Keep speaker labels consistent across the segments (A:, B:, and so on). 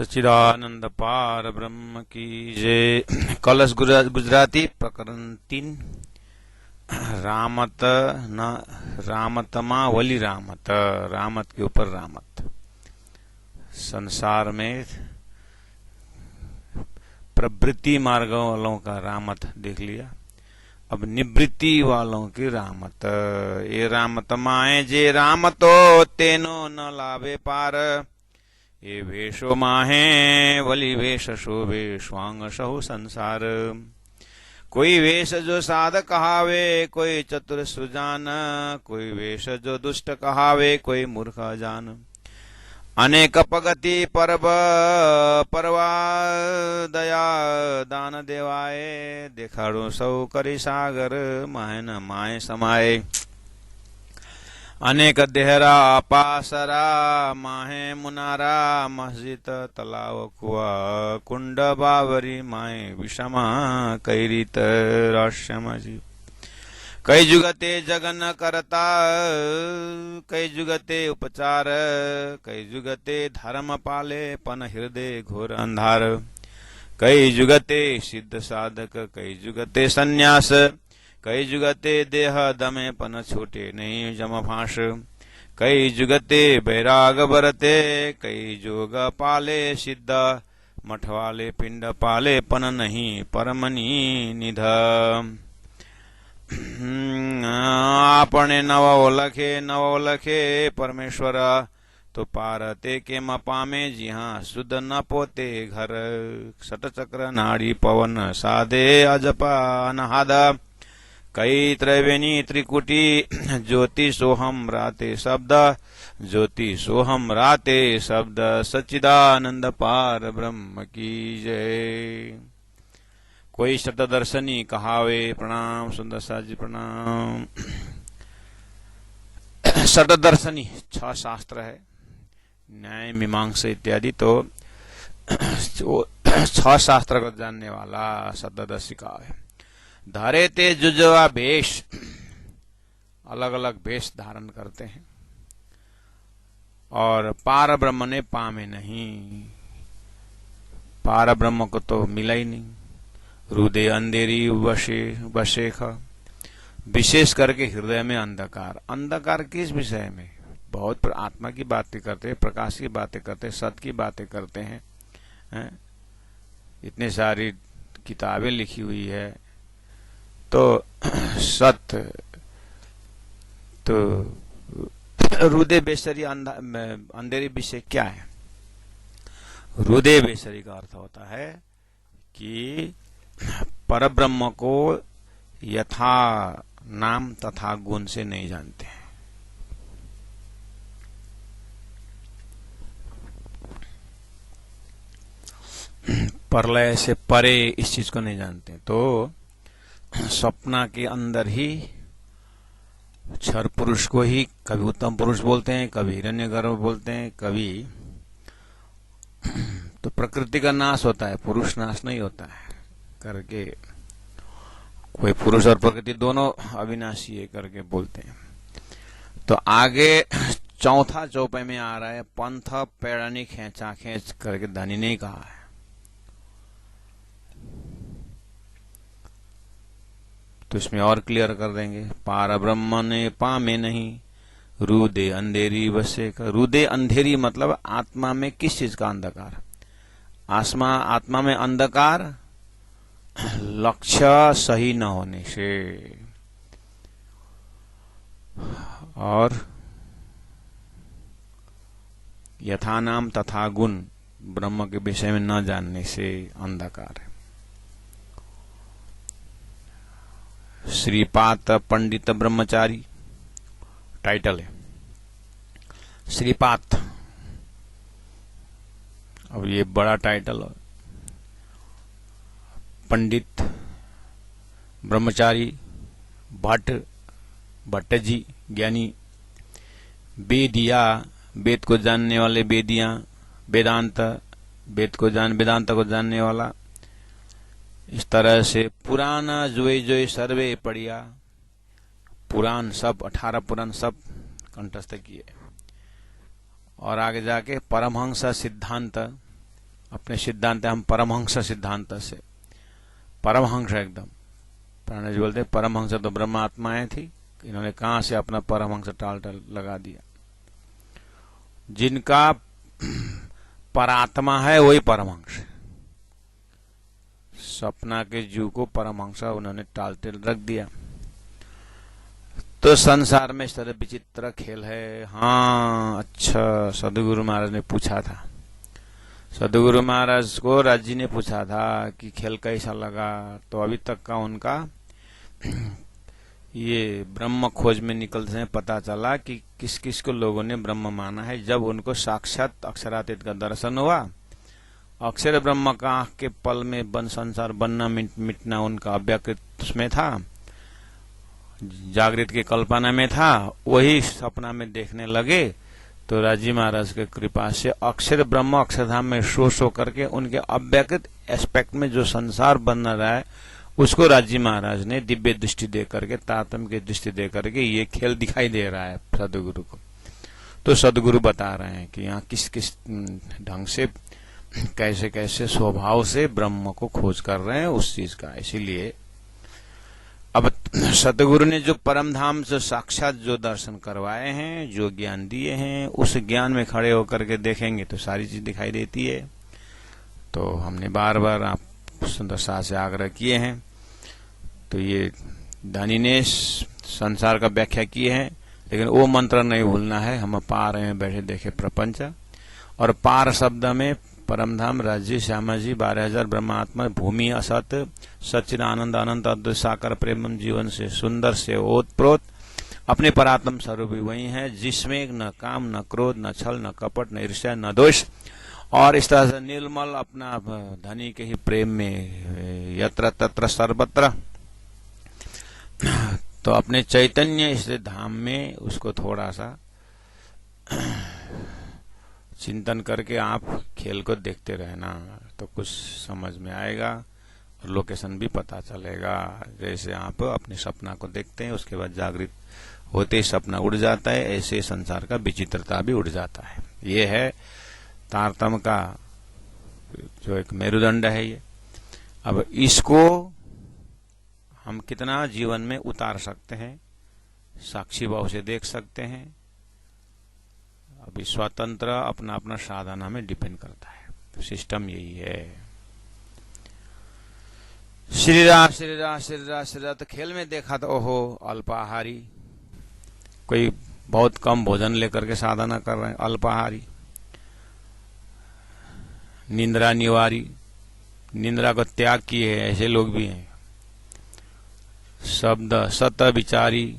A: सच्चिदानंद पार ब्रह्म की जय। कलश गुजराती प्रकरण 3। रामत न रामतमा वली रामत, रामत के ऊपर रामत। संसार में प्रवृत्ति मार्ग वालों का रामत देख लिया, अब निवृत्ति वालों की रामत। ये रामत माए जे रामतो तेनो न लाभे पार, ये वेशो माहे वली वेश शोभे स्वांग सहु संसार। कोई वेश जो साध कहावे कोई चतुर सुजान, कोई वेश जो दुष्ट कहावे कोई मूर्ख जान। अनेक पगति परब परवा दया दान देवाए, देखाड़ो सौ करी सागर माहे न माए समाये। अनेक देहरा पासरा माहे मुनारा, मस्जिद तलाव कुआ कुंड बावरी माए विषमा कैरित राश्यमजी। कई जुगते जगन करता कई जुगते उपचार, कई जुगते धर्म पाले पन हृदय घोर अंधार। कई जुगते सिद्ध साधक कई जुगते संन्यास, कई जुगते देह दमे पन छूटे नहीं जम फांस। कई जुगते बैराग बरते कई जोग पाले सिद्ध, मठवाले पिंड पाले पन नहीं परमनी निध। आपने नव लखे परमेश्वर, तो पारते के मपामे जिहाँ शुद्ध न पोते घर। सट चक्र नाड़ी पवन साधे अजपा अनहाद, कई त्रैवेणी त्रिकुटी ज्योति सोहम राते शब्द, ज्योति सोहम राते शब्द। सच्चिदानंद पार ब्रह्म की जय। कोई शतदर्शनी कहावे, प्रणाम सुंदर सा जी प्रणाम। शतदर्शनी 6 शास्त्र है, न्याय मीमांसा इत्यादि, तो 6 शास्त्र को जानने वाला शतदर्शी कहावे। धारे ते जुजवा वेश, अलग अलग वेश धारण करते हैं, और पार ब्रह्म ने पामे नहीं, पार ब्रह्म को तो मिला ही नहीं। हृदय अंधेरी वशेख, विशेष करके हृदय में अंधकार। अंधकार किस विषय में? बहुत आत्मा की बातें करते हैं, प्रकाश की बातें करते हैं, सत्य की बातें करते हैं, इतनी सारी किताबें लिखी हुई है, तो सत्य तो हृदय बेसरी अंधेरी विषय क्या है? हृदय बेसरी का अर्थ होता है कि परब्रह्म को यथा नाम तथा गुण से नहीं जानते हैं। प्रलय से परे इस चीज को नहीं जानते, तो सपना के अंदर ही क्षर पुरुष को ही कभी उत्तम पुरुष बोलते हैं, कभी हिरण्यगर्भ बोलते हैं, कभी तो प्रकृति का नाश होता है, पुरुष नाश नहीं होता है करके, कोई पुरुष और प्रकृति दोनों अविनाशी है करके बोलते हैं। तो आगे चौथा चौपाई में आ रहा है, पंथ पैरानी खेचा खेच करके धनी नहीं कहा है। तो इसमें और क्लियर कर देंगे, पार ब्रह्म ने पामे नहीं, रुदे अंधेरी बसे का। रुदे अंधेरी मतलब आत्मा में किस चीज का अंधकार? आत्मा में अंधकार लक्ष्य सही न होने से, और यथा नाम तथा गुण ब्रह्म के विषय में न जानने से अंधकार है। श्रीपात पंडित ब्रह्मचारी टाइटल है, श्रीपात। अब ये बड़ा टाइटल है, पंडित ब्रह्मचारी भट्ट भट्ट जी ज्ञानी, वेदिया वेद को जानने वाले वेदिया, वेदांत वेद को वेदांत को जानने वाला। इस तरह से पुराना जोई सर्वे पढ़िया, पुराण सब 18 पुराण सब कंठस्थ किए। और आगे जाके परमहंस सिद्धांत अपने सिद्धांत हम परमहंस सिद्धांत से, परमहंस एकदम। प्राण जी बोलते परमहंस तो ब्रह्म आत्माएं थी, इन्होंने कहां से अपना परमहंस टाल लगा दिया। जिनका परात्मा है वही परमहंस है। सपना के जीव को परमहंस उन्होंने टालते रख दिया। तो संसार में इस तरह विचित्र खेल है। हाँ, अच्छा, सदगुरु महाराज ने पूछा था, सदगुरु महाराज को राज जी ने पूछा था कि खेल कैसा लगा। तो अभी तक का उनका ये ब्रह्म खोज में निकलते हैं पता चला कि किस किस को लोगों ने ब्रह्म माना है। जब उनको साक्षात अक्षरातीत का दर्शन हुआ, अक्षर ब्रह्म का आंख के पल में बन संसार बनना मिटना उनका अव्यकृत उसमें था, जागृत की कल्पना में था, वही सपना में देखने लगे। तो राजी महाराज के कृपा से अक्षर ब्रह्म अक्षरधाम में शो करके उनके अव्यकृत एस्पेक्ट में जो संसार बन रहा है उसको राजी महाराज ने दिव्य दृष्टि दे करके, तारतम्य की दृष्टि दे करके ये खेल दिखाई दे रहा है सदगुरु को। तो सदगुरु बता रहे हैं कि यहाँ किस किस ढंग से कैसे कैसे स्वभाव से ब्रह्म को खोज कर रहे हैं उस चीज का। इसीलिए अब सतगुरु ने जो परम धाम से साक्षात जो दर्शन करवाए हैं, जो ज्ञान दिए हैं, उस ज्ञान में खड़े होकर के देखेंगे तो सारी चीज दिखाई देती है। तो हमने बार बार आप सुंदरता से आग्रह किए हैं। तो ये दानी ने संसार का व्याख्या किए हैं, लेकिन वो मंत्र नहीं भूलना है। हम पा रहे हैं बैठे देखे प्रपंच, और पार शब्द में परमधाम राज्य श्यामा जी 12,000 ब्रह्मात्मा भूमि असत सच्चिद आनंद अनंत अद्वैत साकार प्रेम जीवन से सुंदर से ओतप्रोत अपने परात्म स्वरूप वही है, जिसमें न काम न क्रोध न छल न कपट न ईर्ष्या न दोष, और इस तरह से निर्मल अपना धनी के ही प्रेम में यत्र तत्र सर्वत्र। तो अपने चैतन्य इस धाम में उसको थोड़ा सा चिंतन करके आप खेल को देखते रहना तो कुछ समझ में आएगा और लोकेशन भी पता चलेगा। जैसे आप अपने सपना को देखते हैं, उसके बाद जागृत होते ही सपना उड़ जाता है, ऐसे संसार का विचित्रता भी उड़ जाता है। ये है तारतम्य का जो एक मेरुदंड है ये। अब इसको हम कितना जीवन में उतार सकते हैं, साक्षी भाव से देख सकते हैं। अभी स्वतंत्र अपना अपना साधना में डिपेंड करता है, तो सिस्टम यही है। श्री राम श्री राम श्री राम श्री राम। तो खेल में देखा तो ओहो अल्पाहारी, कोई बहुत कम भोजन लेकर के साधना कर रहे हैं, अल्पाहारी। निंद्रा निवारी, निंद्रा को त्याग किए है, ऐसे लोग भी हैं। शब्द सत विचारी,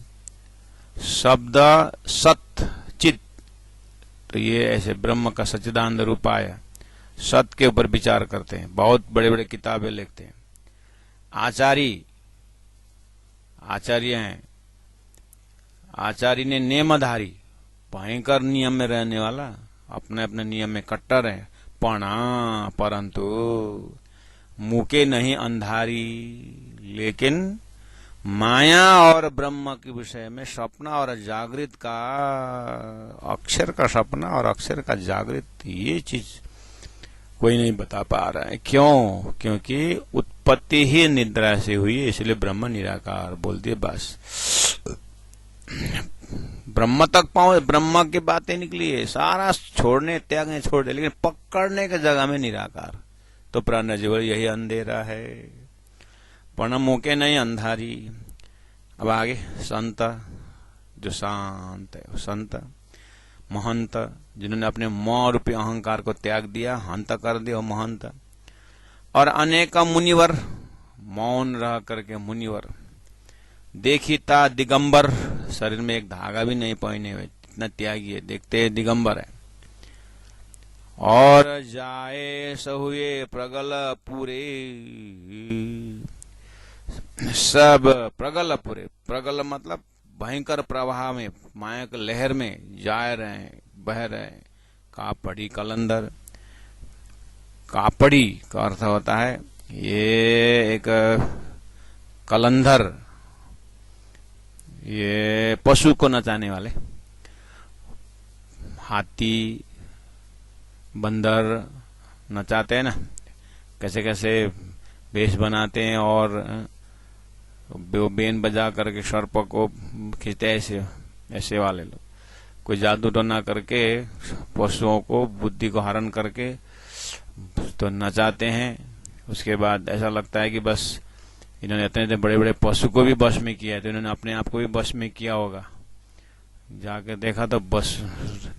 A: शब्द सत चित, तो ये ऐसे ब्रह्म का सच्चिदानंद रूपाय सत के ऊपर विचार करते हैं, बहुत बड़े बड़े किताबें लिखते हैं। आचार्य हैं, आचार्य ने नियमधारी, भयंकर नियम में रहने वाला, अपने अपने नियम में कट्टर है। परंतु मुके नहीं अंधारी, लेकिन माया और ब्रह्म के विषय में सपना और जागृत का, अक्षर का सपना और अक्षर का जागृत, ये चीज कोई नहीं बता पा रहा है। क्यों? क्योंकि उत्पत्ति ही निद्रा से हुई है, इसलिए ब्रह्म निराकार बोल दिए बस। ब्रह्म तक पाओ, ब्रह्म की बातें निकली है, सारा छोड़ने त्यागने छोड़ दे, लेकिन पकड़ने की जगह में निराकार। तो प्राण जीवन यही अंधेरा है, पण मुके नहीं अंधारी। अब आगे संत जो शांत है, संत महंत जिन्होंने अपने मौ रूपी अहंकार को त्याग दिया, हंत कर दिया महंत। और अनेक मुनिवर, मौन रह करके मुनिवर, देखिता दिगंबर, शरीर में एक धागा भी नहीं पहने हुए, इतना त्यागी है, देखते दिगंबर है। और जाए सहुए प्रगल पूरे, सब प्रगल पूरे, प्रगल मतलब भयंकर प्रवाह में, माया के लहर में जा रहे हैं, बह रहे हैं। कापड़ी कलंदर, कापड़ी का अर्थ होता है ये एक कलंधर, ये पशु को नचाने वाले, हाथी, बंदर, नचाते हैं ना, कैसे कैसे वेश बनाते हैं और वो बेन बजा करके सर्प को खींचते हैं, ऐसे ऐसे वाले लोग। कोई जादू टोना करके पशुओं को बुद्धि को हरण करके तो नचाते हैं। उसके बाद ऐसा लगता है कि बस इन्होंने इतने इतने बड़े बड़े पशु को भी वश में किया है, तो इन्होंने अपने आप को भी वश में किया होगा। जाके देखा तो बस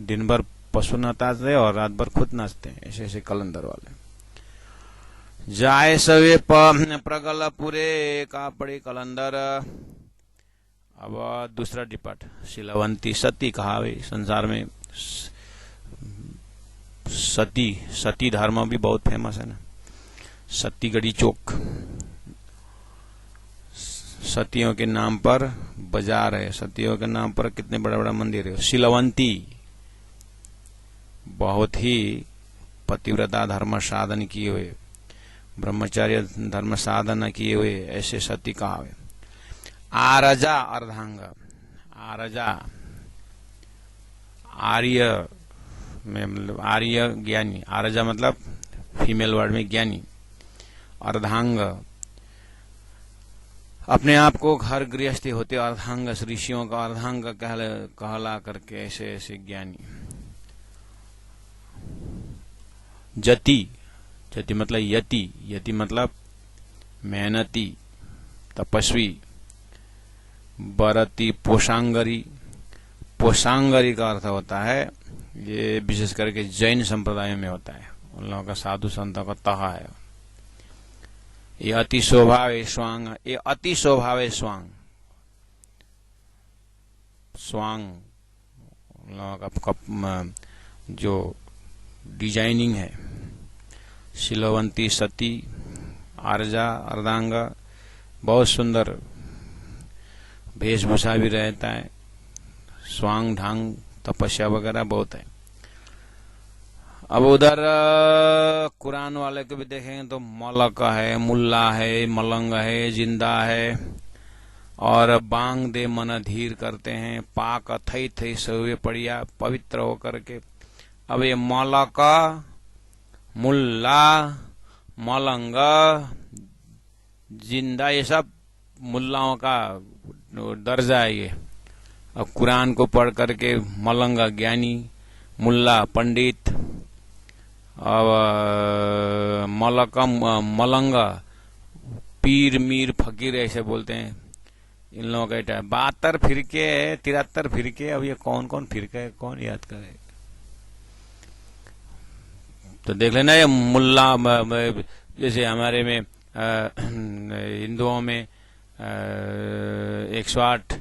A: दिन भर पशु नचाते और रात भर खुद नाचते हैं, ऐसे ऐसे कलंदर वाले। जाए सवे प्रगल पूरे कापड़ी कलंदर। अब दूसरा डिपार्ट, शीलवंती सती कहावे। संसार में सती धर्म भी बहुत फेमस है ना। सती गढ़ी चौक, सतियों के नाम पर बाजार है, सतियों के नाम पर कितने बड़ा बड़ा मंदिर है। शीलवंती बहुत ही पतिव्रता धर्म साधन किए हुए, ब्रह्मचर्य धर्म साधन किए हुए ऐसे सती कहावे। आरजा अर्धांग, आरजा आर्य में मतलब आर्य ज्ञानी, आरजा मतलब फीमेल वर्ड में ज्ञानी। अर्धांग अपने आप को घर गृहस्थी होते अर्धांग, ऋषियों का अर्धांग कहला करके ऐसे ऐसे ज्ञानी। जति, जति मतलब यति, यति मतलब मेहनती तपस्वी। बरती पोषांगरी, पोषांगरी का अर्थ होता है, ये विशेष करके जैन संप्रदाय में होता है, उन लोगों का साधु संतों का तहा है। ये अति स्वभाव स्वांग, ये अति स्वभाव स्वांग, स्वांग उन लोगों का जो डिजाइनिंग है। शीलवंती सती, आर्जा अर्धांग, बहुत सुंदर वेशभूषा भी रहता है, स्वांग ढांग तपस्या वगैरह बहुत है। अब उधर कुरान वाले को भी देखेंगे तो मलक है, मुल्ला है, मलंग है, जिंदा है, और बांग दे मन धीर करते हैं। पाक थई थई सहुए पड़िया, पवित्र होकर के। अब ये मलक, मुल्ला, मलंग, जिंदा, ये सब मुल्लाओं का दर्जा है ये। अब कुरान को पढ़ करके मलंग ज्ञानी, मुल्ला पंडित, अब मलक मलंग पीर मीर फकीर ऐसे बोलते हैं इन लोगों का। 72 फिरके, 73 फिरके। अब ये कौन कौन फिरका है, कौन याद करे? तो देख लेना, ये मुल्ला जैसे हमारे में हिंदुओं में 108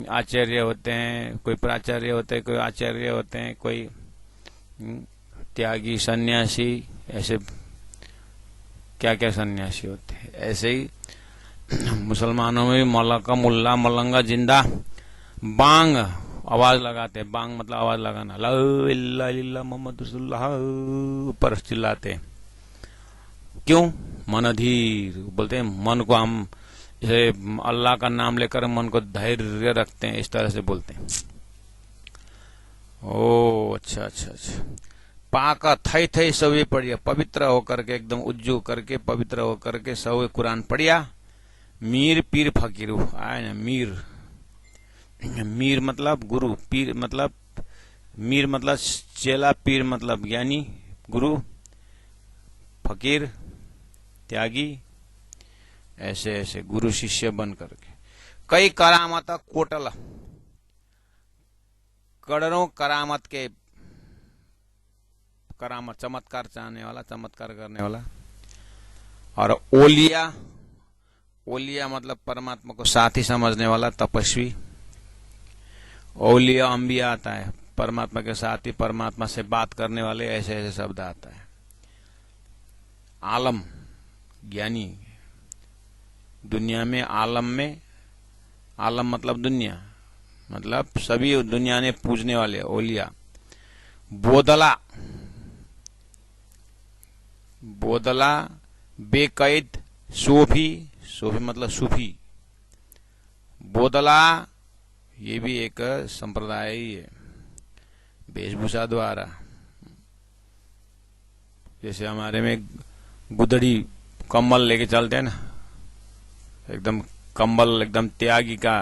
A: आचार्य होते हैं, कोई प्राचार्य होते हैं, कोई आचार्य होते हैं, कोई त्यागी सन्यासी, ऐसे क्या क्या सन्यासी होते हैं। ऐसे ही मुसलमानों में भी मलका, मुल्ला, मलंगा, जिंदा, बांग आवाज लगाते हैं। बांग मतलब आवाज लगाना, ला इल्ला इल्ला मोहम्मद रसूलुल्लाह, ऊपर चिल्लाते हैं। क्यों? मन धीर बोलते हैं, मन को हम जैसे अल्लाह का नाम लेकर मन को धैर्य रखते हैं, इस तरह से बोलते हैं। ओ अच्छा अच्छा अच्छा। पाका थई थई सवे पढ़िया, पवित्र होकर के एकदम उज्जू करके पवित्र होकर के सवे कुरान पढ़िया। मीर पीर फकीर आए ना, मीर, मीर मतलब गुरु, पीर मतलब मीर मतलब चेला, पीर मतलब ज्ञानी, गुरु, फकीर त्यागी, ऐसे ऐसे गुरु शिष्य बन करके। कई करामत कोटल, करोड़ों करामत के, करामत चमत्कार चाहने वाला, चमत्कार करने वाला। और ओलिया, ओलिया मतलब परमात्मा को साथी समझने वाला, तपस्वी। ओलिया अंबिया आता है, परमात्मा के साथी, परमात्मा से बात करने वाले, ऐसे ऐसे शब्द आता है। आलम ज्ञानी, दुनिया में आलम में, आलम मतलब दुनिया, मतलब सभी दुनिया ने पूजने वाले ओलिया। बोदला, बोदला बेकैद सूफी, सूफी मतलब सूफी। बोदला ये भी एक संप्रदाय ही है, वेशभूषा द्वारा। जैसे हमारे में गुदड़ी कम्बल लेके चलते हैं ना, एकदम कंबल एकदम त्यागी का।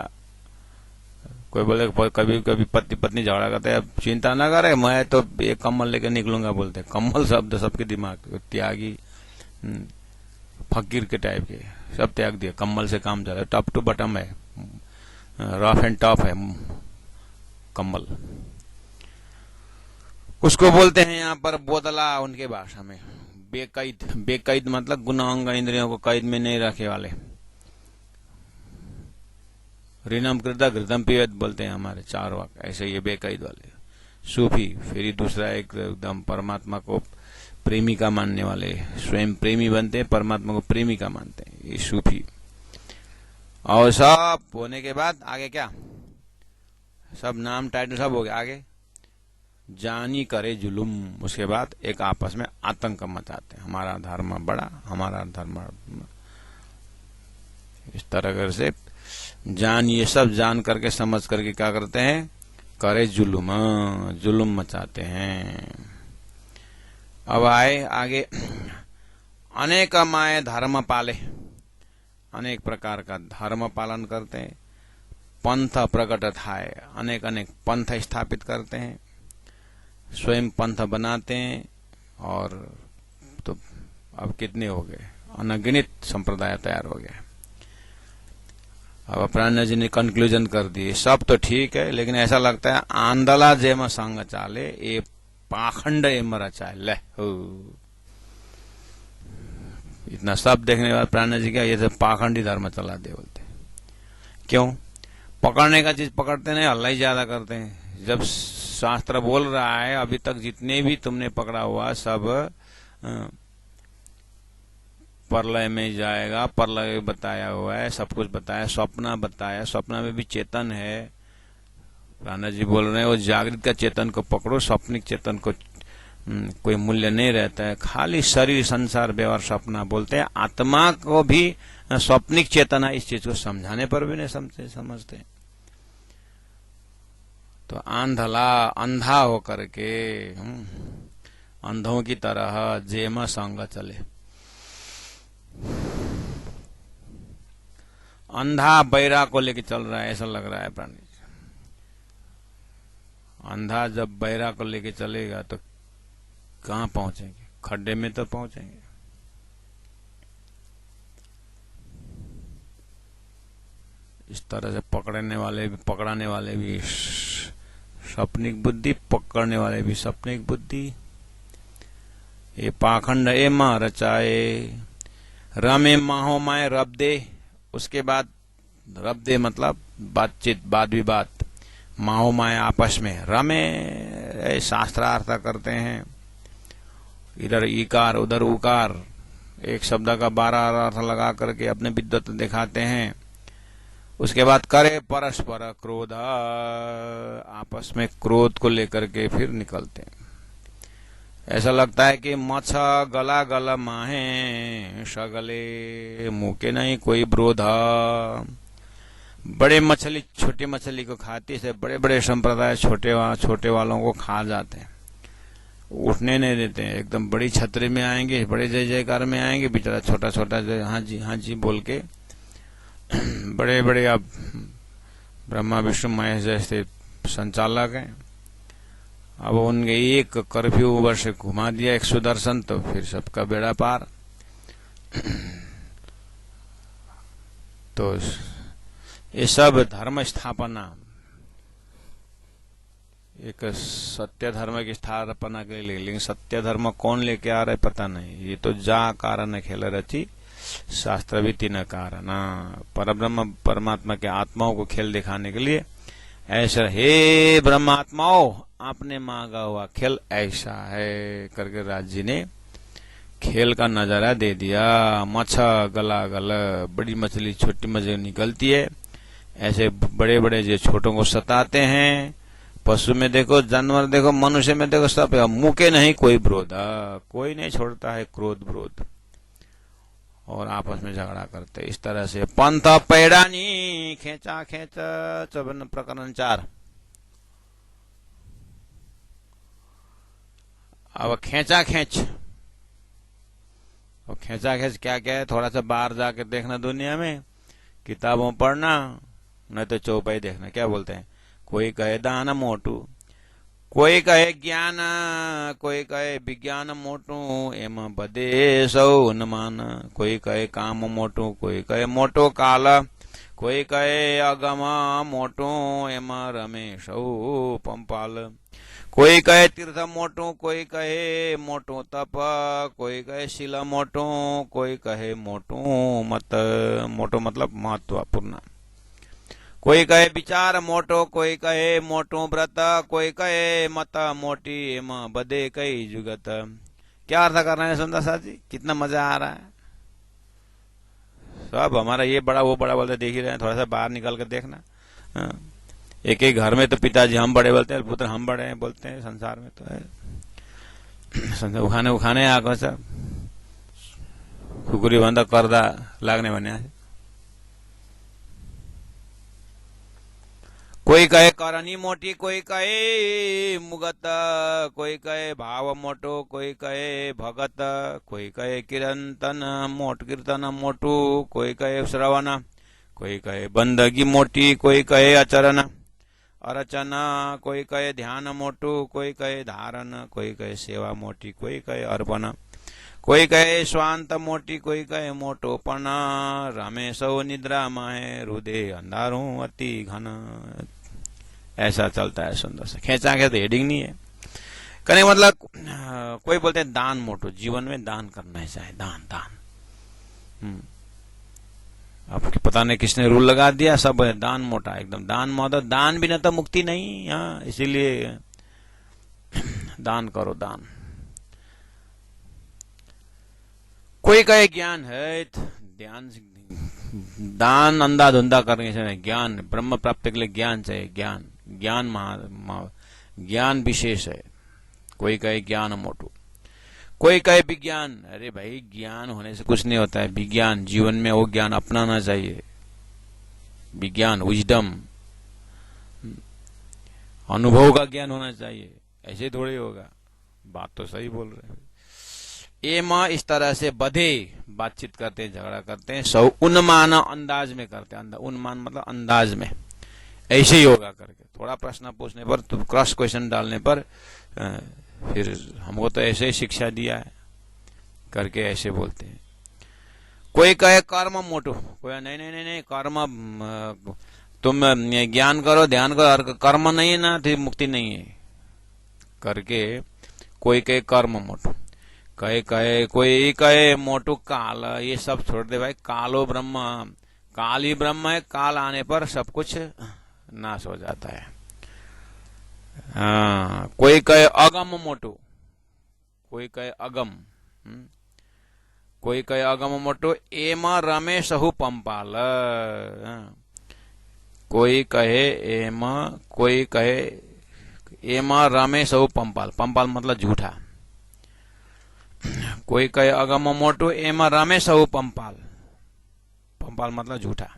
A: कोई बोले कभी कभी पति पत्नी झगड़ा करते हैं, अब चिंता ना करे मैं तो एक कम्बल लेके निकलूंगा बोलते हैं। कम्बल शब्द सबके दिमाग, त्यागी फकीर के टाइप के, सब त्याग दिया, कम्बल से काम चल रहा है, टॉप टू बटम है, रफ एंड टफ है कम्बल। उसको बोलते हैं यहाँ पर बोतला उनके भाषा में, बेकैद। बेकैद मतलब गुनाहों इंद्रियों को कैद में नहीं रखे वाले। ऋणम कृता घृतम पिबत बोलते हैं हमारे चार वाक, ऐसे ये बेकैद वाले सूफी। फिर दूसरा एकदम परमात्मा को प्रेमिका मानने वाले, स्वयं प्रेमी बनते हैं, परमात्मा को प्रेमिका मानते हैं, ये सूफी। और सब होने के बाद आगे क्या, सब नाम टाइटल सब हो गया, आगे जानी करे जुलुम। उसके बाद एक आपस में आतंक मचाते हैं, हमारा धर्म बड़ा, हमारा धर्म। इस तरह से जान, ये सब जान करके समझ करके क्या करते हैं, करे जुलुम, जुलुम मचाते हैं। अब आए आगे, अनेक माए धर्म पाले, अनेक प्रकार का धर्म पालन करते हैं। पंथ प्रकट थाए, अनेक अनेक पंथ स्थापित करते हैं, स्वयं पंथ बनाते हैं। और तो अब कितने हो गए, अनगिनत संप्रदाय तैयार हो गए। अब प्राण जी ने कंक्लूजन कर दिए, सब तो ठीक है, लेकिन ऐसा लगता है आंदला जेम संग चाले ये पाखंड एम रचाए ले हो। इतना सब देखने के बाद प्राण जी क्या, ये तो पाखंडी धर्म चला दे बोलते। क्यों? पकड़ने का चीज पकड़ते नहीं, हल्ला ही ज्यादा करते हैं। जब शास्त्र बोल रहा है अभी तक जितने भी तुमने पकड़ा हुआ सब प्रलय में जाएगा, प्रलय बताया हुआ है, सब कुछ बताया, स्वप्न बताया, स्वप्न में भी चेतन है। राणा जी बोल रहे हैं वो जागृत का चेतन को पकड़ो, स्वप्निक चेतन को कोई मूल्य नहीं रहता है। खाली शरीर संसार व्यवहार सपना बोलते हैं, आत्मा को भी स्वप्निक चेतना, इस चीज को समझाने पर भी नहीं समझते। तो अंधा होकर के अंधों की तरह जेमा संग चले। अंधा बैरा को लेके चल रहा है, ऐसा लग रहा है प्राणी। अंधा जब बैरा को लेके चलेगा तो कहां पहुंचेंगे, खड्डे में तो पहुंचेंगे। इस तरह से पकड़ाने वाले भी सपनिक बुद्धि, पकड़ने वाले भी सपनिक बुद्धि। ये पाखंड एमा रचाए, रमे माहो माए रब दे। उसके बाद रब दे मतलब बातचीत, वाद विवाद। माहो माए आपस में, रमे शास्त्रार्थ करते हैं, इधर ईकार उधर उकार, एक शब्द का 12 अर्थ लगा करके अपने विद्वत दिखाते हैं। उसके बाद करे परस्पर क्रोध, आपस में क्रोध को लेकर के फिर निकलते हैं। ऐसा लगता है कि मछ गला गला माहे सगले, मुके नहीं कोई विरोध। बड़े मछली छोटी मछली को खाती से बड़े बड़े संप्रदाय छोटे वालों को खा जाते हैं, उठने नहीं देते हैं। एकदम बड़ी छतरी में आएंगे, बड़े जय जयकार में आएंगे, बेचारा छोटा छोटा हाँ जी बोल के बड़े बड़े अब ब्रह्मा विष्णु महेश जैसे संचालक हैं। अब उनके एक कर्फ्यू ओवर से घुमा दिया, एक सुदर्शन, तो फिर सबका बेड़ा पार। तो ये सब धर्म स्थापना, एक सत्य धर्म की स्थापना के लिए, लेकिन सत्य धर्म कौन लेके आ रहा है पता नहीं। ये तो जा कारण खेल रची शास्त्र भी तीन कारण, परब्रह्म परमात्मा के आत्माओं को खेल दिखाने के लिए ऐसा, हे ब्रह्मात्माओं आपने मांगा हुआ खेल ऐसा है करके राज जी ने खेल का नजारा दे दिया। मच्छा गला गला, बड़ी मछली छोटी मछली निकलती है, ऐसे बड़े बड़े जो छोटों को सताते हैं। पशु में देखो, जानवर देखो, मनुष्य में देखो, सब मुके नहीं कोई विरोध, कोई नहीं छोड़ता है क्रोध विरोध, और आपस में झगड़ा करते। इस तरह से पंथ पैडानी खेचा खेच 54 प्रकरण 4। अब खेचा खेच खींचा खींच क्या क्या है, थोड़ा सा बाहर जाके देखना दुनिया में, किताबों पढ़ना, नहीं तो चौपाई देखना। क्या बोलते हैं, कोई कहे दान मोटू, कोई कहे ज्ञान, कोई कहे विज्ञान मोटू, एम बदे सौ न मान। कोई कहे काम मोटू, कोई कहे मोटो काल, कोई कहे अगम मोटू, एम रमे सौ पंपाल। कोई कहे तीर्थ मोटू, कोई कहे मोटू तप, कोई कहे शिला मोटू, कोई कहे मोटू मत। मोटो मतलब महत्वपूर्ण। कोई कहे विचार मोटो, कोई कहे मोटू व्रत, कोई कहे मत मोटी, एम बदे कई जुगत। क्या अर्थ कर रहे हैं सुंदर साथ जी, कितना मजा आ रहा है। सब हमारा ये बड़ा वो बड़ा बोलते देख ही रहे हैं, थोड़ा सा बाहर निकल कर देखना। एक एक घर में तो पिताजी हम बड़े बोलते हैं, पुत्र हम बड़े हैं बोलते हैं, संसार में तो है। उखाने उखाने आगो सब खुकुरी बंदा कर्दा लागने बने। कोई कहे करनी मोटी, कोई कहे मुगत, कोई कहे भाव मोटो, कोई कहे भगत, कोई कहे कीर्तन कीर्तन मोटू, कोई कहे श्रवण, कोई कहे बंदगी मोटी, कोई कहे अचरण अरचना, कोई कहे ध्यान मोटू, कोई कहे धारण, कोई कहे सेवा मोटी, कोई कहे अर्पण, कोई कहे स्वांत मोटी, कोई कहे मोटोपन। रमे सौ निद्रा माहे, हृदय अंधारू अति घन। ऐसा चलता है सुंदर से। खींचा के तो हेडिंग नहीं है कहने मतलब। कोई बोलते हैं दान मोटो, जीवन में दान करना है, चाहे दान दान। अब पता नहीं किसने रूल लगा दिया, सब दान मोटा एकदम। दान मोटा, दान बिना तो मुक्ति नहीं। हाँ, इसीलिए दान करो दान। कोई कहे ज्ञान है, ध्यान दान अंधाधुंधा करने से ज्ञान, ब्रह्म प्राप्ति के लिए ज्ञान चाहिए। ज्ञान ज्ञान ज्ञान विशेष है। कोई कहे ज्ञान मोटू, कोई कहे विज्ञान। अरे भाई ज्ञान होने से कुछ नहीं होता है, विज्ञान जीवन में वो ज्ञान अपनाना चाहिए। विज्ञान विजडम, अनुभव का ज्ञान होना चाहिए, ऐसे थोड़ी होगा। बात तो सही बोल रहे हैं। एम इस तरह से बधे बातचीत करते हैं, झगड़ा करते हैं। सौ उन्मान अंदाज में करते हैं। उन्मान मतलब अंदाज में, ऐसे ही होगा करके। थोड़ा प्रश्न पूछने पर, तो क्रॉस क्वेश्चन डालने पर फिर हमको तो ऐसे ही शिक्षा दिया है करके ऐसे बोलते हैं। कोई कहे कर्म मोटो, कोई नहीं नहीं नहीं नहीं कर्म, तुम ज्ञान करो ध्यान करो, कर्म नहीं है ना तो मुक्ति नहीं है करके। कोई कहे कर्म मोटो, कोई कहे मोटू काल। ये सब छोड़ दे भाई, कालो ब्रह्म, काल ही ब्रह्म है। काल आने पर सब कुछ नाश हो जाता है। कोई कहे अगम मोटू, कोई कहे अगम, कोई कहे अगम मोटू, एम रमे सहु पंपाल। कोई कहे एम, कोई कहे एम रमे सहु पंपाल। पंपाल मतलब झूठा। कोई कहे अगम मोटू, एम रमे सहु पंपाल। पंपाल मतलब झूठा।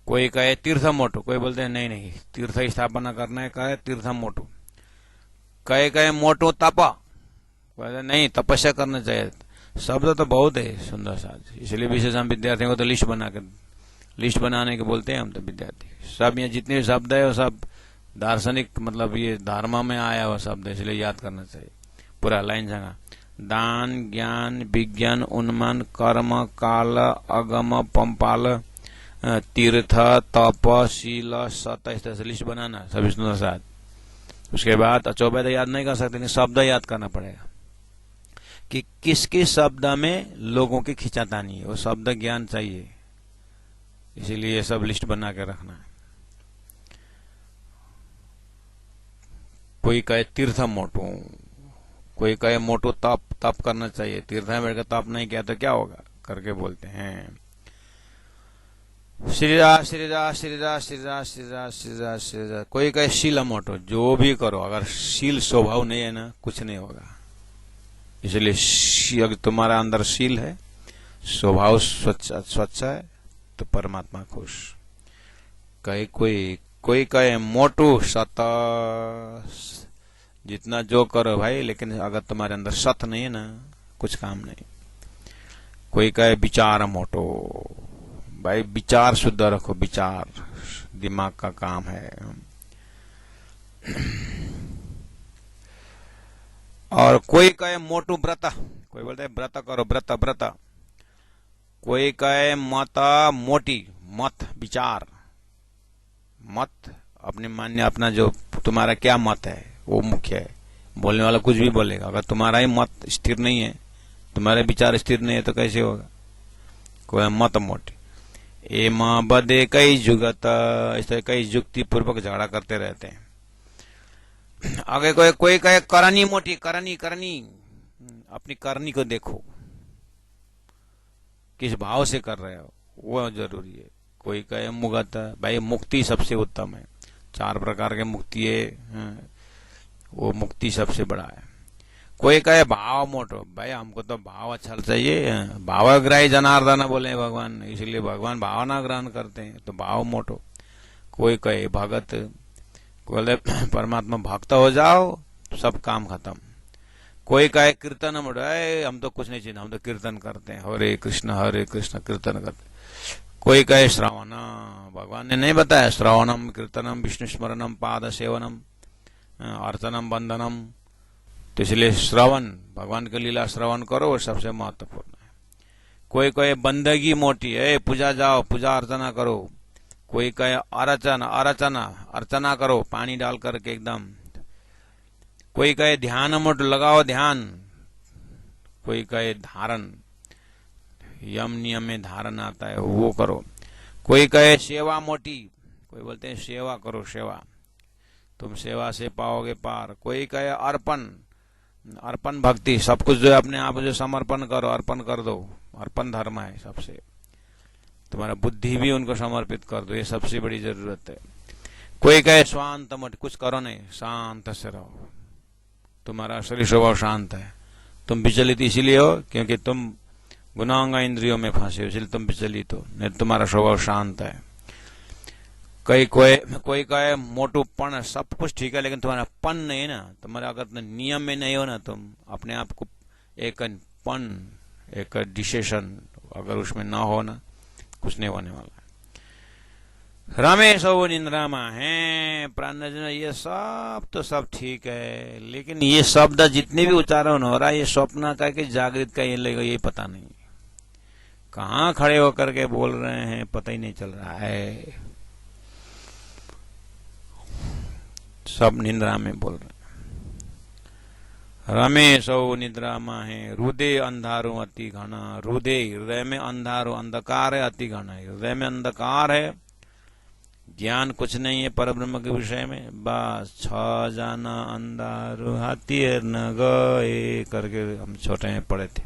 A: कोई कहे तीर्थ मोटू, कोई बोलते हैं नहीं नहीं तीर्थ स्थापना करना है, कहे तीर्थ मोटू। कहे मोटू तप, कोई नहीं तपस्या करना चाहिए। शब्द तो बहुत है सुंदर साथ, इसलिए विशेष हम विद्यार्थियों को तो लिस्ट बनाने के बोलते हैं हम तो विद्यार्थी। सब यहाँ जितने भी शब्द है वो सब दार्शनिक मतलब ये धर्म में आया हुआ शब्द है, इसलिए याद करना चाहिए पूरा लाइन संगा। दान ज्ञान विज्ञान उन्मान कर्म काल अगम पंपाल तीर्थ तप शील सत, इस तरह से लिस्ट बनाना सब विष्णु साथ। उसके बाद चौपाई तो याद नहीं कर सकते, लेकिन शब्द याद करना पड़ेगा कि किस किस शब्द में लोगों की खिंचातानी है, वो शब्द ज्ञान चाहिए। इसीलिए सब लिस्ट बना के रखना है। कोई कहे तीर्थ मोटू, कोई कहे मोटू तप करना चाहिए। तीर्थ में बैठकर तप नहीं किया तो क्या होगा करके बोलते हैं। श्रीराज श्रीराज श्रीराज श्रीराज श्रीराज श्रीराज श्रीराज। कोई कहे शील मोटो, जो भी करो अगर शील स्वभाव नहीं है ना कुछ नहीं होगा। इसलिए अगर तुम्हारा अंदर शील है, स्वभाव स्वच्छ है तो परमात्मा खुश। कहे कोई कहे मोटू सत जितना जो करो भाई, लेकिन अगर तुम्हारे अंदर सत नहीं है ना, कुछ काम नहीं। कोई कहे विचार मोटो, भाई विचार शुद्ध रखो, विचार दिमाग का काम है। और कोई कहे मोटू व्रत, कोई बोलते है व्रत करो, व्रत व्रत। कोई कहे मत मोटी, मत विचार, मत अपने मान्य, अपना जो तुम्हारा क्या मत है वो मुख्य है। बोलने वाला कुछ भी बोलेगा, अगर तुम्हारा ही मत स्थिर नहीं है, तुम्हारे विचार स्थिर नहीं है, तो कैसे होगा। कोई मत मोटी, ए माँ बदे कई जुगत, इस तरह कई युक्ति पूर्वक झगड़ा करते रहते हैं। आगे कोई कहे करनी मोटी, करनी करनी, अपनी करनी को देखो, किस भाव से कर रहे हो वो जरूरी है। कोई कहे मुगत, भाई मुक्ति सबसे उत्तम है, 4 प्रकार के मुक्ति है, वो मुक्ति सबसे बड़ा है। कोई कहे भाव मोटो, भाई हमको तो भाव अच्छा चाहिए, भावग्राही जनार्दन बोले भगवान, इसलिए भगवान भावना ग्रहण करते हैं, तो भाव मोटो। कोई कहे भगत, बोले परमात्मा भक्त हो जाओ सब काम खत्म। कोई कहे कीर्तन मोटो, हम तो कुछ नहीं चाहिए, हम तो कीर्तन करते हैं, हरे कृष्ण कीर्तन करते। कोई कहे श्रवण, भगवान ने नहीं बताया श्रवणम कीर्तनम विष्णु स्मरणम पाद सेवनम अर्चनम बंदनम, तो इसलिए श्रवण, भगवान की लीला श्रवण करो, वो सबसे महत्वपूर्ण है। कोई कहे बंदगी मोटी है, पूजा जाओ, पूजा अर्चना करो। कोई कहे अर्चना करो, पानी डाल करके एकदम। कोई कहे ध्यान मोट, लगाओ ध्यान। कोई कहे धारण, यम नियम में धारण आता है वो करो। कोई कहे सेवा मोटी, कोई बोलते हैं सेवा करो, सेवा तुम सेवा से पाओगे पार। कोई कहे अर्पण, अर्पण भक्ति, सब कुछ जो है अपने आप जो समर्पण करो, अर्पण कर दो, अर्पण धर्म है सबसे, तुम्हारा बुद्धि भी उनको समर्पित कर दो, ये सबसे बड़ी जरूरत है। कोई कहे शांत मत, कुछ करो नहीं, शांत से रहो, तुम्हारा शरीर स्वभाव शांत है। तुम विचलित इसीलिए हो क्योंकि तुम गुनांग इंद्रियों में फंसे हो, इसलिए तुम विचलित हो, नहीं तुम्हारा स्वभाव शांत है। कोई कहे मोटूपन, सब कुछ ठीक है लेकिन तुम्हारा पन नहीं ना, तुम्हारा अगर नियम में नहीं हो ना, तुम अपने आप को एक पन, एक डिसीशन अगर उसमें ना हो ना, कुछ नहीं होने वाला है। रमेश वो निंद्रामा है प्राणजन, ये सब तो सब ठीक है, लेकिन ये शब्द जितने भी उच्चारण हो रहा है, ये स्वप्न का कि जागृत का ये लगेगा, ये पता नहीं कहाँ खड़े होकर के बोल रहे हैं, पता ही नहीं चल रहा है, सब निंद्रा में बोल रहे हैं। रमेश निद्रा माहे, हृदय अंधारो अति घना, हृदय में अंधारो, अंधकार है, अति घना है, हृदय में अंधकार है, ज्ञान कुछ नहीं है परब्रह्म के विषय में, बस 6 जाना अंधारो हाथी न गए करके हम छोटे में पढ़े थे।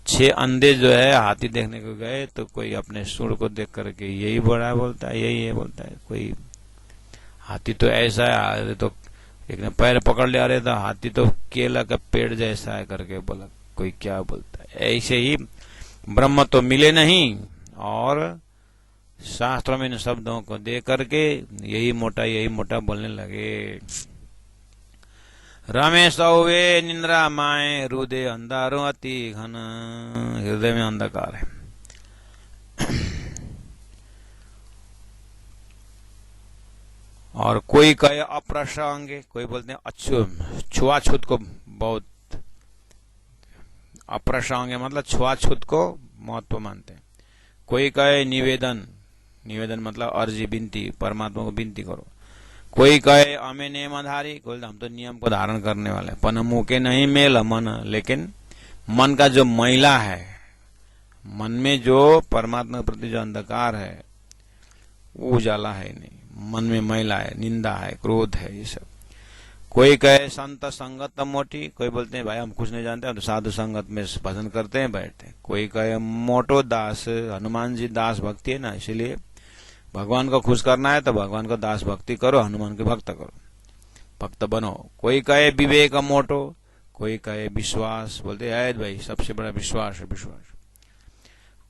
A: 6 अंधे जो है हाथी देखने को गए, तो कोई अपने सूंड को देख करके यही बड़ा बोलता है, यही है बोलता है, कोई हाथी तो ऐसा है, तो एक ने पैर पकड़ लिया, रहे था हाथी तो केला का पेड़ जैसा है करके बोला, कोई क्या बोलता है। ऐसे ही ब्रह्म तो मिले नहीं, और शास्त्रों में इन शब्दों को दे करके यही मोटा बोलने लगे। रमेश वे निंद्रा माए, हृदय अंधारो अति घन, हृदय में अंधकार है। और कोई कहे अप्रसंगे, कोई बोलते हैं छुआछूत को बहुत, अप्रसंगे मतलब छुआछूत को महत्व मानते हैं। कोई कहे निवेदन, निवेदन मतलब अर्जी, विनती, परमात्मा को विनती करो। कोई कहे अमे नियमधारी, कोई हम तो नियम को धारण करने वाले, पन मुँह के नहीं मेल मन, लेकिन मन का जो मैला है, मन में जो परमात्मा के प्रति जो अंधकार है वो उजाला है नहीं, मन में मैला है, निंदा है, क्रोध है, ये सब। कोई कहे संत संगत मोटी, कोई बोलते हैं भाई हम कुछ नहीं जानते, हम तो साधु संगत में भजन करते हैं, बैठते हैं। कोई कहे मोटो दास, हनुमान जी दास भक्ति है ना, इसलिए भगवान को खुश करना है तो भगवान को दास भक्ति करो, हनुमान के भक्त करो, भक्त बनो। कोई कहे विवेक मोटो, कोई कहे विश्वास, बोलते हैं भाई सबसे बड़ा विश्वास है, विश्वास।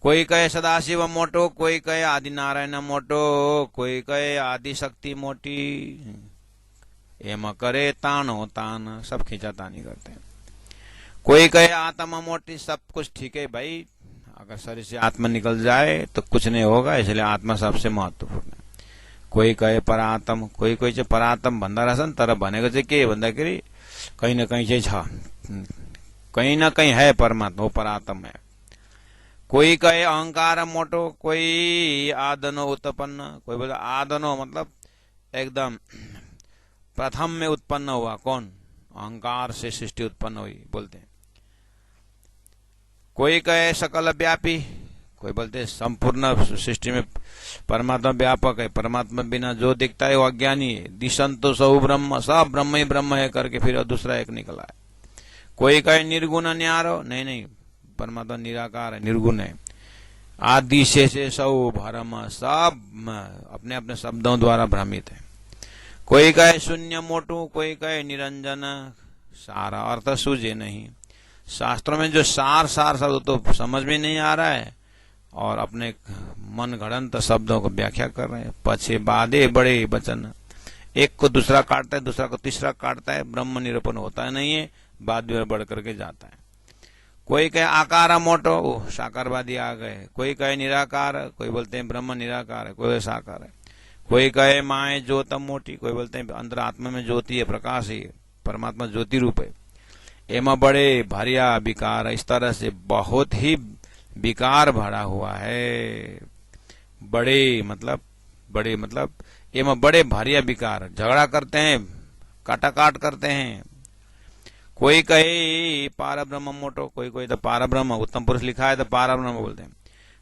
A: कोई कहे सदाशिव मोटो, कोई कहे आदि नारायण मोटो, कोई कहे आदि शक्ति मोटी, एम करे तानो तान, सब खींचातानी करते हैं। कोई कहे आत्मा मोटी, सब कुछ ठीक है भाई, अगर शरीर से आत्मा निकल जाए तो कुछ नहीं होगा, इसलिए आत्मा सबसे महत्वपूर्ण है। कोई कहे परात्म, कोई कोई चाहिँ परात्म भन्दा रहेछन्, तर भनेको चाहिँ के भन्दाखेरि कहीं न कहीं चाहिँ छ, कहीं न कहीं है परमात्मा, वो परात्म है। कोई कहे अहंकार मोटो, कोई आदनो उत्पन्न, कोई बोला आदनो मतलब एकदम प्रथम में उत्पन्न हुआ, कौन? अहंकार से सृष्टि उत्पन्न हुई बोलते हैं। कोई कहे सकल व्यापी, कोई बोलते हैं संपूर्ण सृष्टि में परमात्मा व्यापक है, परमात्मा बिना जो दिखता है वो अज्ञानी है। दिशंतो सौ ब्रह्म, सब ब्रह्म ही ब्रह्म है करके फिर दूसरा एक निकला है। कोई कहे निर्गुण न्यारो, नहीं नहीं, परमात्मा निराकार है, निर्गुण है। आदि से सौ भरम, सब अपने अपने शब्दों द्वारा भ्रमित है। कोई कहे शून्य मोटू, कोई कहे निरंजन, सारा अर्थ सूझे नहीं। शास्त्रों में जो सार सार शब्द तो समझ में नहीं आ रहा है, और अपने मन घड़ंत शब्दों को व्याख्या कर रहे हैं। पछे बाधे बड़े वचन, एक को दूसरा काटता है, दूसरा को तीसरा काटता है, ब्रह्म निरूपण होता नहीं है, बाद में बढ़ करके जाता है। कोई कहे आकार मोटो, साकारवादी आ गए। कोई कहे निराकार, कोई बोलते हैं ब्रह्म निराकार है, कोई साकार है। कोई कहे माए ज्योतम मोटी, कोई बोलते हैं अंतर आत्मा में ज्योति है, प्रकाश है, परमात्मा ज्योति रूप है। एमा बड़े भारिया विकार, इस तरह से बहुत ही विकार भरा हुआ है। बड़े मतलब एमा बड़े भारिया विकार, झगड़ा करते हैं, काटाकाट करते हैं। कोई कहे पार ब्रह्म मोटो, कोई कोई तो पार ब्रह्म, उत्तम पुरुष लिखा है तो पार ब्रह्म बोलते हैं।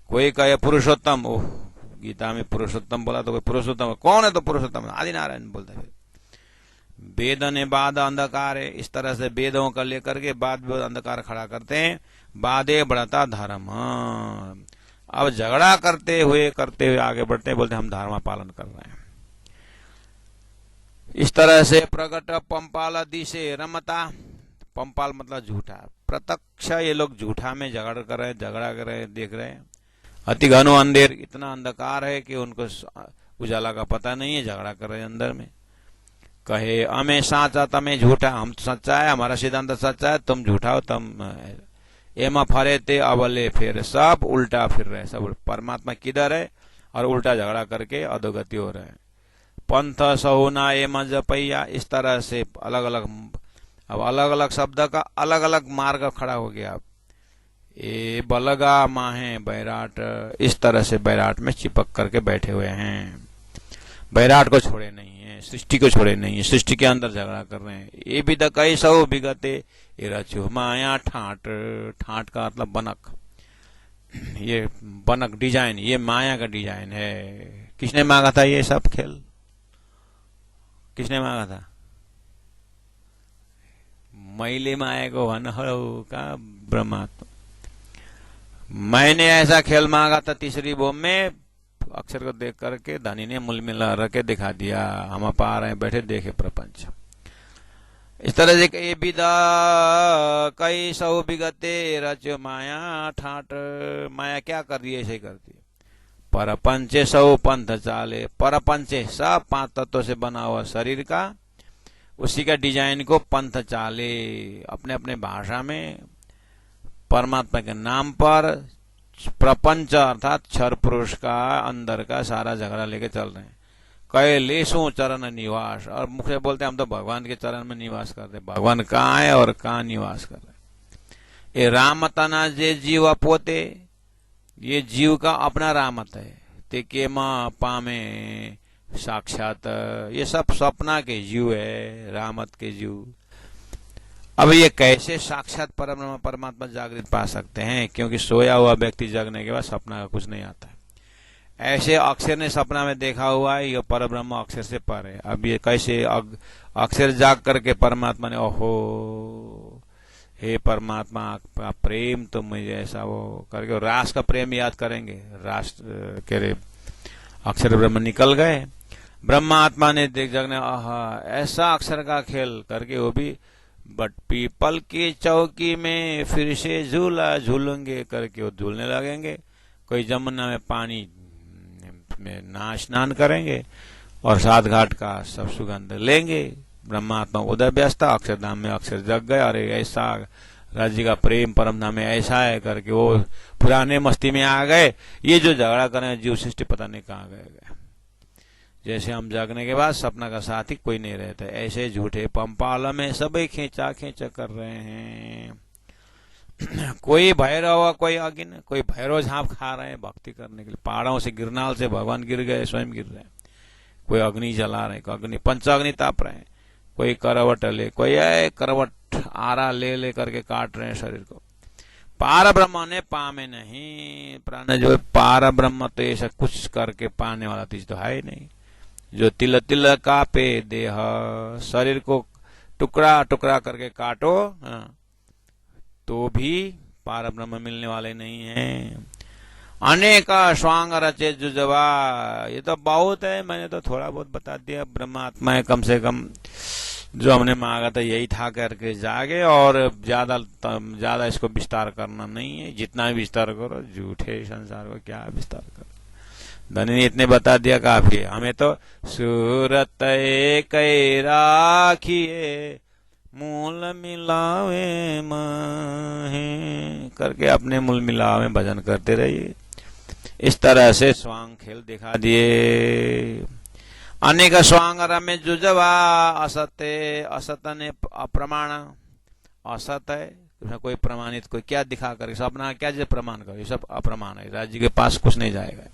A: कोई कहे पुरुषोत्तम, ओह गीता में पुरुषोत्तम बोला तो कोई पुरुषोत्तम कौन है, तो पुरुषोत्तम आदिनारायण बोलते हैं। वेद ने बाद अंधकार है, इस तरह से वेदों का लेकर के बाद अंधकार खड़ा करते हैं। बाधे बढ़ता धर्म, अब झगड़ा करते हुए आगे बढ़ते हैं, बोलते हैं हम धर्म पालन कर रहे हैं। इस तरह से प्रकट पंपाल दिशे रमता, पंपाल मतलब झूठा, प्रत्यक्ष ये लोग झूठा में झगड़ा कर रहे हैं, देख रहे हैं। अति घनो अंधेर, इतना अंधकार है कि उनको उजाला का पता नहीं है, झगड़ा कर रहे हैं अंदर में। कहे हमें साचा तमें झूठा, हम तो सच्चा है, हमारा सिद्धांत सच्चा है, तुम झूठा हो, तुम एमा फरे ते अबले, फिर सब उल्टा फिर रहे, सब परमात्मा किधर है और उल्टा झगड़ा करके अधोगति हो रहे हैं। पंथ सहुना एमा जपैया, इस तरह से अलग अलग शब्द का अलग अलग मार्ग खड़ा हो गया। ए बलगा माहे बैराट, इस तरह से बैराट में चिपक करके बैठे हुए हैं, बैराट को छोड़े नहीं है, सृष्टि को छोड़े नहीं है, सृष्टि के अंदर झगड़ा कर रहे हैं। ये भी तो कई सौ विगते रचो माया ठाट, ठाट का मतलब बनक, ये बनक डिजाइन, ये माया का डिजाइन है। किसने मांगा था ये सब खेल, किसने मांगा था? मैले माया को वन का ब्रह्मात्मा, मैंने ऐसा खेल मांगा था तीसरी बोम में, अक्षर को देख करके धनी ने मूल मिला रखे दिखा दिया, हम पा रहे हैं बैठे देखे प्रपंच। इस तरह से ये विदा कई सौ विगते रचो माया ठाट, माया क्या कर रही है, ऐसे करती है। परपंचे सौ पंथ चाले, परपंचे सब 5 तत्वों से बना हुआ शरीर का, उसी का डिजाइन को पंथ चाले, अपने अपने भाषा में परमात्मा के नाम पर प्रपंच अर्थात क्षर पुरुष का अंदर का सारा झगड़ा लेके चल रहे हैं। कहे लेसो चरण निवास, और मुख से बोलते हैं हम तो भगवान के चरण में निवास करते, भगवान कहाँ है और कहाँ निवास कर रहे। ये रामतना जे जीव पोते, ये जीव का अपना रामत है। ते के माँ पामे साक्षात, ये सब सपना के जीव है, रामत के जीव। अब ये कैसे साक्षात परमात्मा जागृत पा सकते हैं, क्योंकि सोया हुआ व्यक्ति जगने के बाद सपना का कुछ नहीं आता है। ऐसे अक्षर ने सपना में देखा हुआ है, ये परब्रह्म अक्षर से पर है। अब ये कैसे अक्षर जाग करके परमात्मा ने, ओहो हे परमात्मा का प्रेम तो मुझे ऐसा वो करके, रास का प्रेम याद करेंगे, रास कह रहे अक्षर ब्रह्म निकल गए, ब्रह्मात्मा ने देख जगने, आहा ऐसा अक्षर का खेल करके, वो भी बट पीपल की चौकी में फिर से झूला झूलेंगे करके वो झूलने लगेंगे। कोई जमुना में पानी में स्नान करेंगे और 7 घाट का सब सुगंध लेंगे, ब्रह्मात्मा उदय व्यस्त, अक्षरधाम में अक्षर जग गए, अरे ऐसा राज्य का प्रेम परम धाम में ऐसा है करके वो पुराने मस्ती में आ गए। ये जो झगड़ा करें जीव सृष्टि पता नहीं कहाँ गए। जैसे हम जागने के बाद सपना का साथी कोई नहीं रहता, ऐसे झूठे पंपाल में सभी खींचा खींचा कर रहे हैं। कोई भैरव, कोई अगिन, कोई भैरव झांप खा रहे हैं भक्ति करने के लिए, पहाड़ों से गिरनाल से भगवान गिर गए, स्वयं गिर रहे हैं। कोई अग्नि जला रहे, कोई अग्नि पंचाग्नि ताप रहे हैं, कोई करवट ले, कोई करवट आरा ले करके काट रहे हैं शरीर को। पार ब्रह्म ने पामे नहीं, प्राण जो पार ब्रह्म तो ऐसा कुछ करके पाने वाला चीज तो है ही नहीं। जो तिल तिल कापे देह, शरीर को टुकड़ा टुकड़ा करके काटो तो भी पार ब्रह्म मिलने वाले नहीं है। अनेक स्वांग रचे जुजवा, ये तो बहुत है, मैंने तो थोड़ा बहुत बता दिया। ब्रह्मात्मा है, कम से कम जो हमने मांगा था यही था करके जागे, और ज्यादा इसको विस्तार करना नहीं है। जितना भी विस्तार करो झूठे संसार को क्या विस्तार करो। धनी ने इतने बता दिया काफी है। हमें तो सूरत एक राखिए मूल मिलावे माहे करके अपने मूल मिलावे भजन करते रहिए। इस तरह से स्वांग खेल दिखा दिए। अनेक स्वांग रमे जुजवा, असत्य असत ने अप्रमाण, असत है कोई प्रमाणित, कोई क्या दिखा कर अपना क्या जो प्रमाण कर, ये सब अप्रमाण है, राज्य के पास कुछ नहीं जाएगा।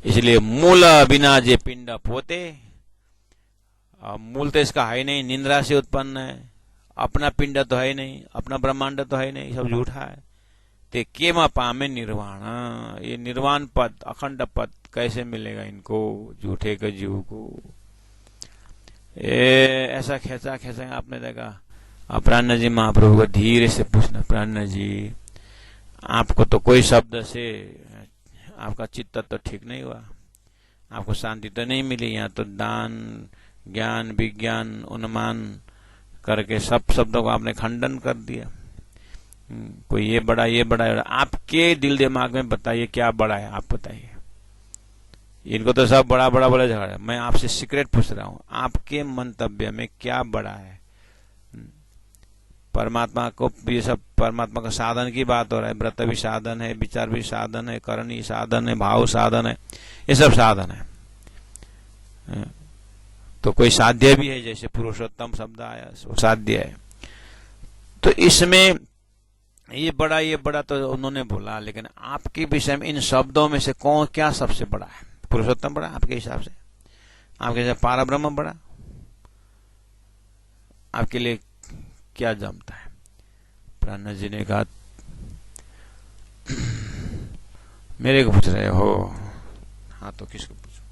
A: इसलिए मूल बिना जे पिंड पोते, मूल तो इसका है नहीं, निंद्रा से उत्पन्न है, अपना पिंड तो है नहीं, अपना ब्रह्मांड तो है नहीं, सब झूठा है। ते केमा पामे निर्वाण, ये निर्वाण पद अखंड पद कैसे मिलेगा इनको, झूठे के जीव को। ऐसा खेचा खेचा आपने देखा। प्राण जी महाप्रभु को धीरे से पूछना, प्राण जी आपको तो कोई शब्द से आपका चित्त तो ठीक नहीं हुआ, आपको शांति तो नहीं मिली। यहाँ तो दान ज्ञान विज्ञान उन्मान करके सब शब्दों को आपने खंडन कर दिया। कोई ये बड़ा ये बड़ा, आपके दिल दिमाग में बताइए क्या बड़ा है, आप बताइए। इनको तो सब बड़ा बड़ा बड़ा झगड़ा है। मैं आपसे सीक्रेट पूछ रहा हूं, आपके मंतव्य में क्या बड़ा है? परमात्मा को, ये सब परमात्मा का साधन की बात हो रहा है। व्रत भी साधन है, विचार भी साधन है, करणी साधन है, भाव साधन है, ये सब साधन है। तो कोई साध्य भी है, जैसे पुरुषोत्तम शब्द आया वो साध्य है। तो इसमें ये बड़ा तो उन्होंने बोला, लेकिन आपके विषय में इन शब्दों में से कौन क्या सबसे बड़ा है? पुरुषोत्तम बड़ा आपके हिसाब से? आपके हिसाब पारा ब्रह्म बड़ा? आपके लिए क्या जमता है? प्राण जी ने कहा, मेरे को पूछ रहे हो? हाँ तो किसको पूछो?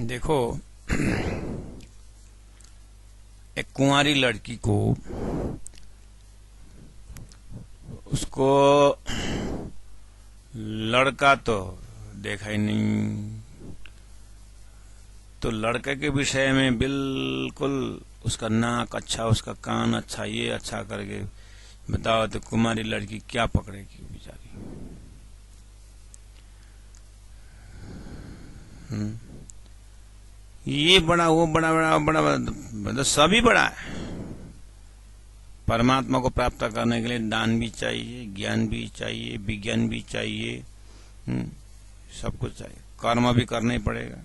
A: देखो, एक कुंवारी लड़की को, उसको लड़का तो देखा ही नहीं, तो लड़के के विषय में बिल्कुल उसका नाक अच्छा, उसका कान अच्छा, ये अच्छा करके बताओ तो कुमारी लड़की क्या पकड़ेगी बेचारी? ये बड़ा वो बड़ा बड़ा बड़ा मतलब सभी बड़ा है। परमात्मा को प्राप्त करने के लिए दान भी चाहिए, ज्ञान भी चाहिए, विज्ञान भी चाहिए, सब कुछ चाहिए, कर्म भी करना ही पड़ेगा।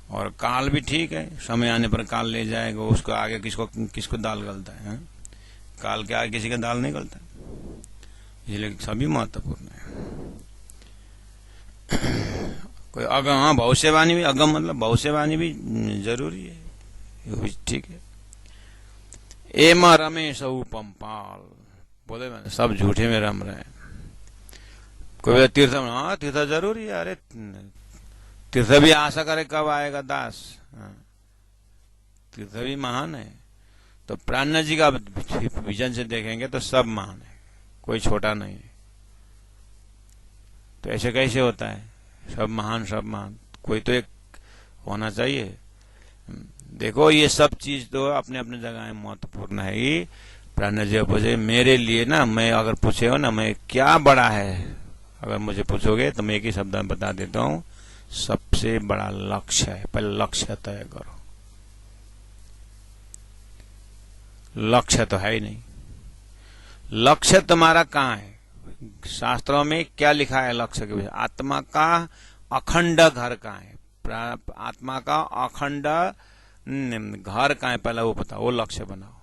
A: और काल भी ठीक है, समय आने पर काल ले जाएगा, उसको आगे किसको दाल गलता है? काल के आगे किसी का दाल नहीं गलता, इसलिए सभी महत्वपूर्ण है। कोई अगम, हाँ भविष्यवाणी भी, अगम मतलब भविष्यवाणी भी जरूरी है, ये भी ठीक है। एमा रमेश पंपाल बोले, मैंने सब झूठे में रम रहे हैं। कोई तीर्थ, हाँ तीर्थ जरूरी है, अरे तीर्थ भी आशा करे कब आएगा दास, तीर्थ भी महान है। तो प्राण जी का विजन से देखेंगे तो सब महान है, कोई छोटा नहीं है। तो ऐसे कैसे होता है? सब महान, सब महान, कोई तो एक होना चाहिए। देखो ये सब चीज तो अपने अपने जगह में महत्वपूर्ण है ही। प्राण जी पूछे मेरे लिए ना, मैं अगर पूछे हो ना मैं क्या बड़ा है, अगर मुझे पूछोगे तो मैं एक ही शब्द में बता देता हूं, सबसे बड़ा लक्ष्य है। पहले लक्ष्य तय करो। लक्ष्य तो है ही नहीं। लक्ष्य तुम्हारा कहाँ है? शास्त्रों में क्या लिखा है लक्ष्य के विषय? आत्मा का अखंड घर कहाँ है? आत्मा का अखंड घर कहाँ है, पहला वो पता, वो लक्ष्य बनाओ।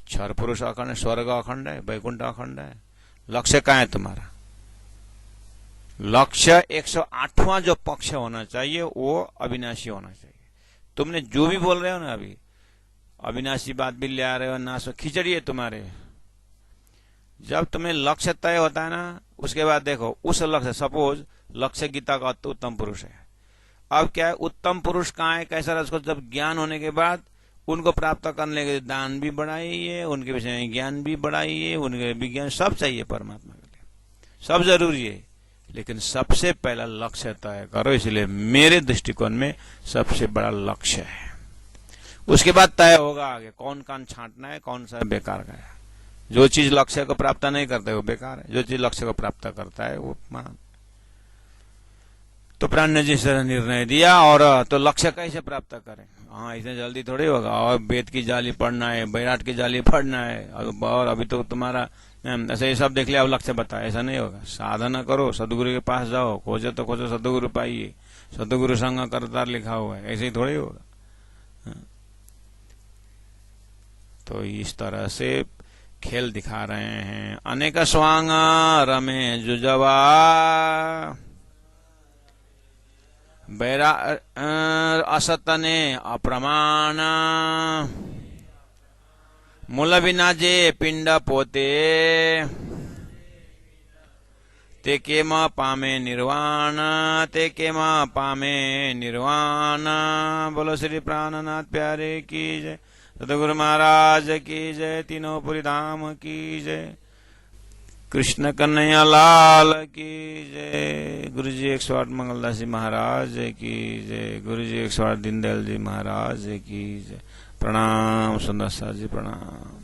A: क्षर पुरुष अखंड है, स्वर्ग अखंड है, वैकुंठ अखंड है। लक्ष्य कहाँ है तुम्हारा? लक्ष्य 108वां जो पक्ष होना चाहिए वो अविनाशी होना चाहिए। तुमने जो भी बोल रहे हो ना अभी, अविनाशी बात भी ले आ रहे हो, नाश खिचड़ी है तुम्हारे। जब तुम्हें लक्ष्य तय होता है ना, उसके बाद देखो उस लक्ष्य, सपोज लक्ष्य गीता का उत्तम पुरुष है। अब क्या है, उत्तम पुरुष कहाँ है, कैसा है? उसको जब ज्ञान होने के बाद उनको प्राप्त करने के लिए दान भी बढ़ाइए, उनके विषय में ज्ञान भी बढ़ाइए, उनके विज्ञान सब चाहिए परमात्मा के लिए, सब जरूरी है। लेकिन सबसे पहला लक्ष्य तय करो। इसलिए मेरे दृष्टिकोण में सबसे बड़ा लक्ष्य है। उसके बाद तय होगा आगे कौन कान छांटना है, कौन सा बेकार का है। जो चीज लक्ष्य को प्राप्त नहीं करता है वो बेकार है, जो चीज लक्ष्य को प्राप्त करता है वो महान। तो प्राण जी से निर्णय दिया। और तो लक्ष्य कैसे प्राप्त करें? हाँ, इतने जल्दी थोड़ी होगा। और वेद की जाली पढ़ना है, बैराट की जाली पढ़ना है, और अभी तो तुम्हारा ऐसे ये सब देख लिया, अब लक्ष्य बताए, ऐसा नहीं होगा। साधना करो, सदगुरु के पास जाओ, खोजो तो खोजो सदगुरु पाइए, सदगुरु संग करतार लिखा हुआ है, ऐसे ही थोड़ी होगा। तो इस तरह से खेल दिखा रहे हैं। अनेक स्वांग रमे जुजवा, बैरा असतने अप्रमाण, मूल विनाजे पिंड पोते, ते केम पामे निर्वाण, ते केम पामे निर्वाण। बोलो श्री प्राणनाथ प्यारे की जय, सतगुरु महाराज की जय, तीनों पुरी धाम की जय, कृष्ण कन्हैया लाल की जय। गुरु जी 108 मंगलदास जी महाराज की जय, गुरु जी 108 दीनदयाल जी महाराज की जय। प्रणाम सुंदर सा जी, प्रणाम।